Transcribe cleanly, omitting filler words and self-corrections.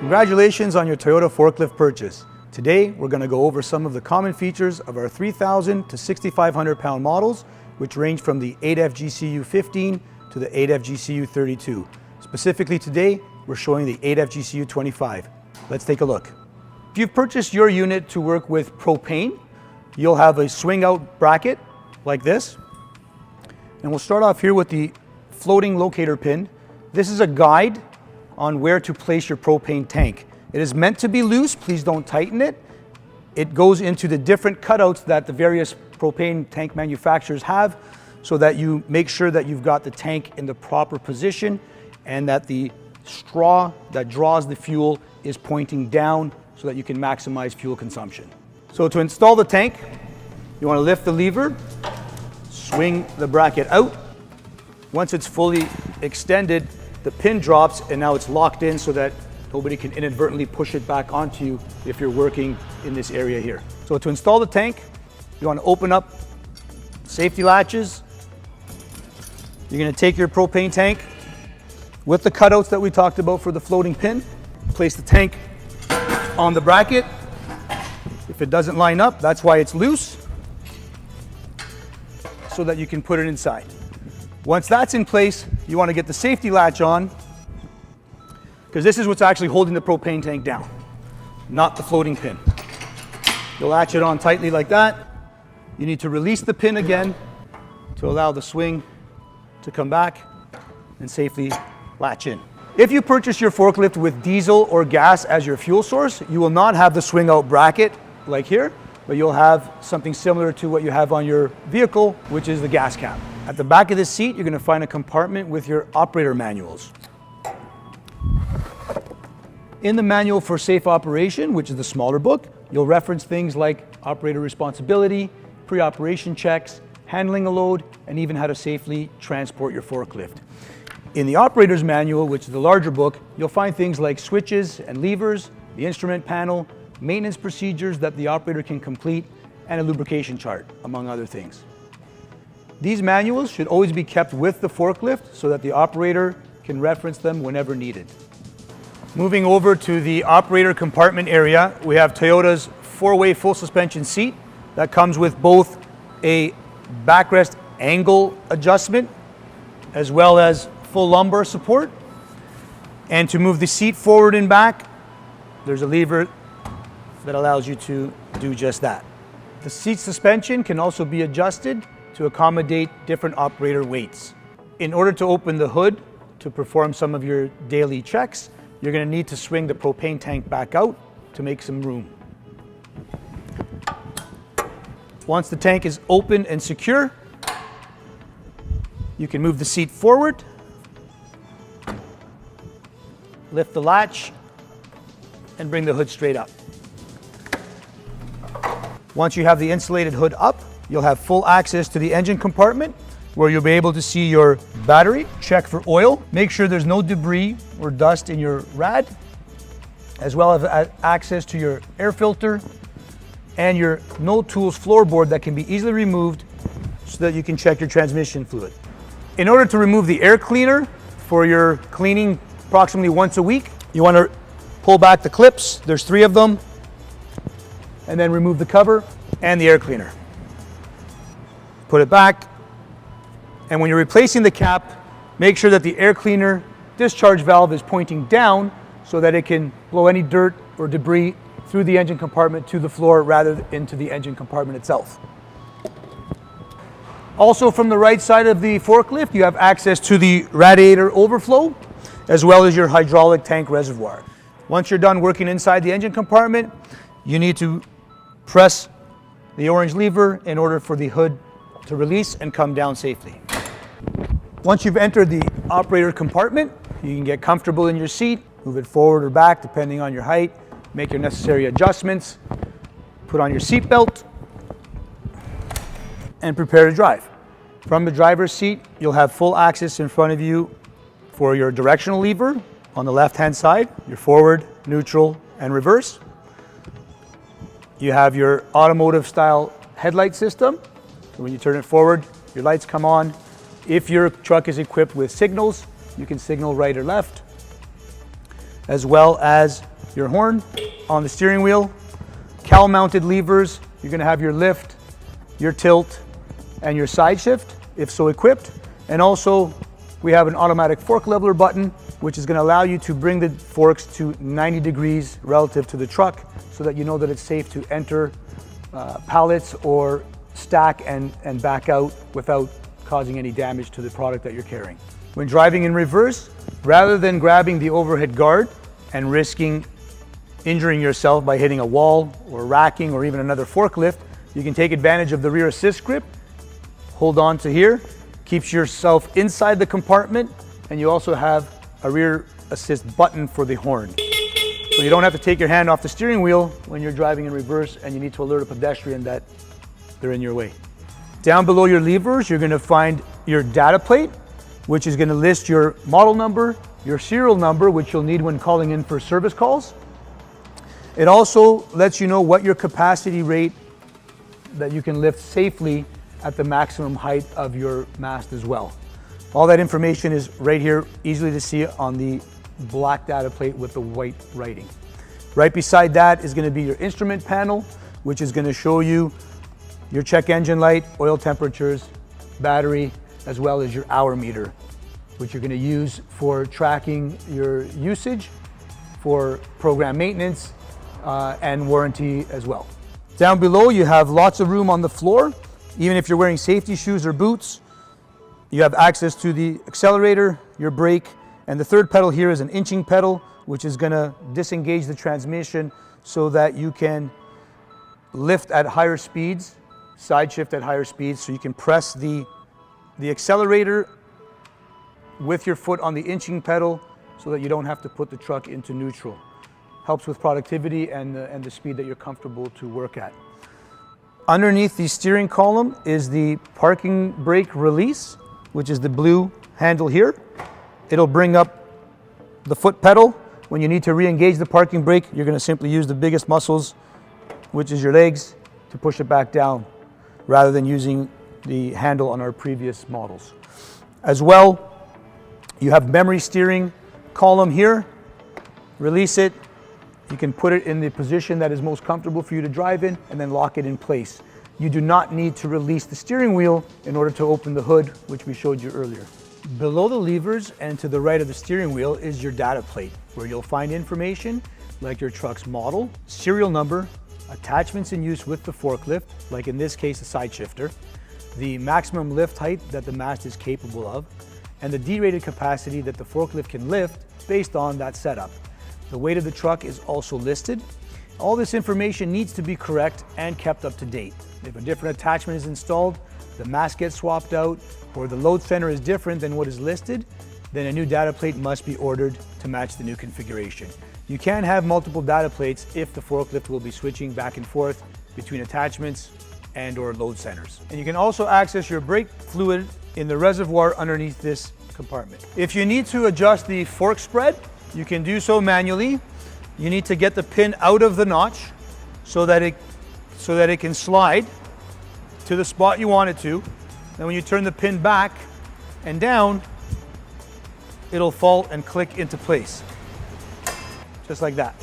Congratulations on your Toyota forklift purchase. Today, we're going to go over some of the common features of our 3,000 to 6,500 pound models, which range from the 8FGCU 15 to the 8FGCU 32. Specifically today, we're showing the 8FGCU 25. Let's take a look. If you've purchased your unit to work with propane, you'll have a swing out bracket like this. And we'll start off here with the floating locator pin. This is a guide on where to place your propane tank. It is meant to be loose, please don't tighten it. It goes into the different cutouts that the various propane tank manufacturers have so that you make sure that you've got the tank in the proper position and that the straw that draws the fuel is pointing down so that you can maximize fuel consumption. So to install the tank, you want to lift the lever, swing the bracket out. Once it's fully extended, the pin drops and now it's locked in so that nobody can inadvertently push it back onto you if you're working in this area here. So to install the tank, you want to open up safety latches. You're going to take your propane tank with the cutouts that we talked about for the floating pin, place the tank on the bracket. If it doesn't line up, that's why it's loose, so that you can put it inside. Once that's in place, you want to get the safety latch on, because this is what's actually holding the propane tank down, not the floating pin. You'll latch it on tightly like that. You need to release the pin again to allow the swing to come back and safely latch in. If you purchase your forklift with diesel or gas as your fuel source, you will not have the swing out bracket like here, but you'll have something similar to what you have on your vehicle, which is the gas cap. At the back of this seat, you're going to find a compartment with your operator manuals. In the manual for safe operation, which is the smaller book, you'll reference things like operator responsibility, pre-operation checks, handling a load, and even how to safely transport your forklift. In the operator's manual, which is the larger book, you'll find things like switches and levers, the instrument panel, maintenance procedures that the operator can complete, and a lubrication chart, among other things. These manuals should always be kept with the forklift so that the operator can reference them whenever needed. Moving over to the operator compartment area, we have Toyota's 4-way full suspension seat that comes with both a backrest angle adjustment as well as full lumbar support. And to move the seat forward and back, there's a lever that allows you to do just that. The seat suspension can also be adjusted to accommodate different operator weights. In order to open the hood to perform some of your daily checks, you're going to need to swing the propane tank back out to make some room. Once the tank is open and secure, you can move the seat forward, lift the latch, and bring the hood straight up. Once you have the insulated hood up, you'll have full access to the engine compartment where you'll be able to see your battery, check for oil, make sure there's no debris or dust in your rad, as well as access to your air filter and your no tools floorboard that can be easily removed so that you can check your transmission fluid. In order to remove the air cleaner for your cleaning approximately once a week, you want to pull back the clips, there's 3 of them, and then remove the cover and the air cleaner. Put it back, and when you're replacing the cap, make sure that the air cleaner discharge valve is pointing down so that it can blow any dirt or debris through the engine compartment to the floor rather than into the engine compartment itself. Also, from the right side of the forklift, you have access to the radiator overflow as well as your hydraulic tank reservoir. Once you're done working inside the engine compartment, you need to press the orange lever in order for the hood to release and come down safely. Once you've entered the operator compartment, you can get comfortable in your seat, move it forward or back depending on your height, make your necessary adjustments, put on your seat belt, and prepare to drive. From the driver's seat, you'll have full access in front of you for your directional lever on the left-hand side, your forward, neutral, and reverse. You have your automotive style headlight system. So when you turn it forward, your lights come on. If your truck is equipped with signals, you can signal right or left, as well as your horn. On the steering wheel, cowl mounted levers. You're going to have your lift, your tilt, and your side shift, if so equipped. And also, we have an automatic fork leveler button, which is going to allow you to bring the forks to 90 degrees relative to the truck, so that you know that it's safe to enter pallets or stack and back out without causing any damage to the product that you're carrying. When driving in reverse, rather than grabbing the overhead guard and risking injuring yourself by hitting a wall or racking or even another forklift, you can take advantage of the rear assist grip, hold on to here, keeps yourself inside the compartment, and you also have a rear assist button for the horn. So you don't have to take your hand off the steering wheel when you're driving in reverse and you need to alert a pedestrian that they're in your way. Down below your levers, you're going to find your data plate, which is going to list your model number, your serial number, which you'll need when calling in for service calls. It also lets you know what your capacity rate that you can lift safely at the maximum height of your mast as well. All that information is right here, easily to see on the black data plate with the white writing. Right beside that is going to be your instrument panel, which is going to show you your check engine light, oil temperatures, battery, as well as your hour meter, which you're going to use for tracking your usage, for program maintenance, and warranty as well. Down below, you have lots of room on the floor. Even if you're wearing safety shoes or boots, you have access to the accelerator, your brake, and the third pedal here is an inching pedal, which is going to disengage the transmission so that you can lift at higher speeds, side shift at higher speeds, so you can press the accelerator with your foot on the inching pedal so that you don't have to put the truck into neutral. Helps with productivity and the speed that you're comfortable to work at. Underneath the steering column is the parking brake release, which is the blue handle here. It'll bring up the foot pedal. When you need to re-engage the parking brake, you're going to simply use the biggest muscles, which is your legs, to push it back down, rather than using the handle on our previous models. As well, you have memory steering column here. Release it. You can put it in the position that is most comfortable for you to drive in and then lock it in place. You do not need to release the steering wheel in order to open the hood, which we showed you earlier. Below the levers and to the right of the steering wheel is your data plate, where you'll find information like your truck's model, serial number, attachments in use with the forklift, like in this case a side shifter, the maximum lift height that the mast is capable of, and the derated capacity that the forklift can lift based on that setup. The weight of the truck is also listed. All this information needs to be correct and kept up to date. If a different attachment is installed, the mast gets swapped out, or the load center is different than what is listed, then a new data plate must be ordered to match the new configuration. You can have multiple data plates if the forklift will be switching back and forth between attachments and or load centers. And you can also access your brake fluid in the reservoir underneath this compartment. If you need to adjust the fork spread, you can do so manually. You need to get the pin out of the notch so that it can slide to the spot you want it to. Then when you turn the pin back and down, it'll fall and click into place, just like that.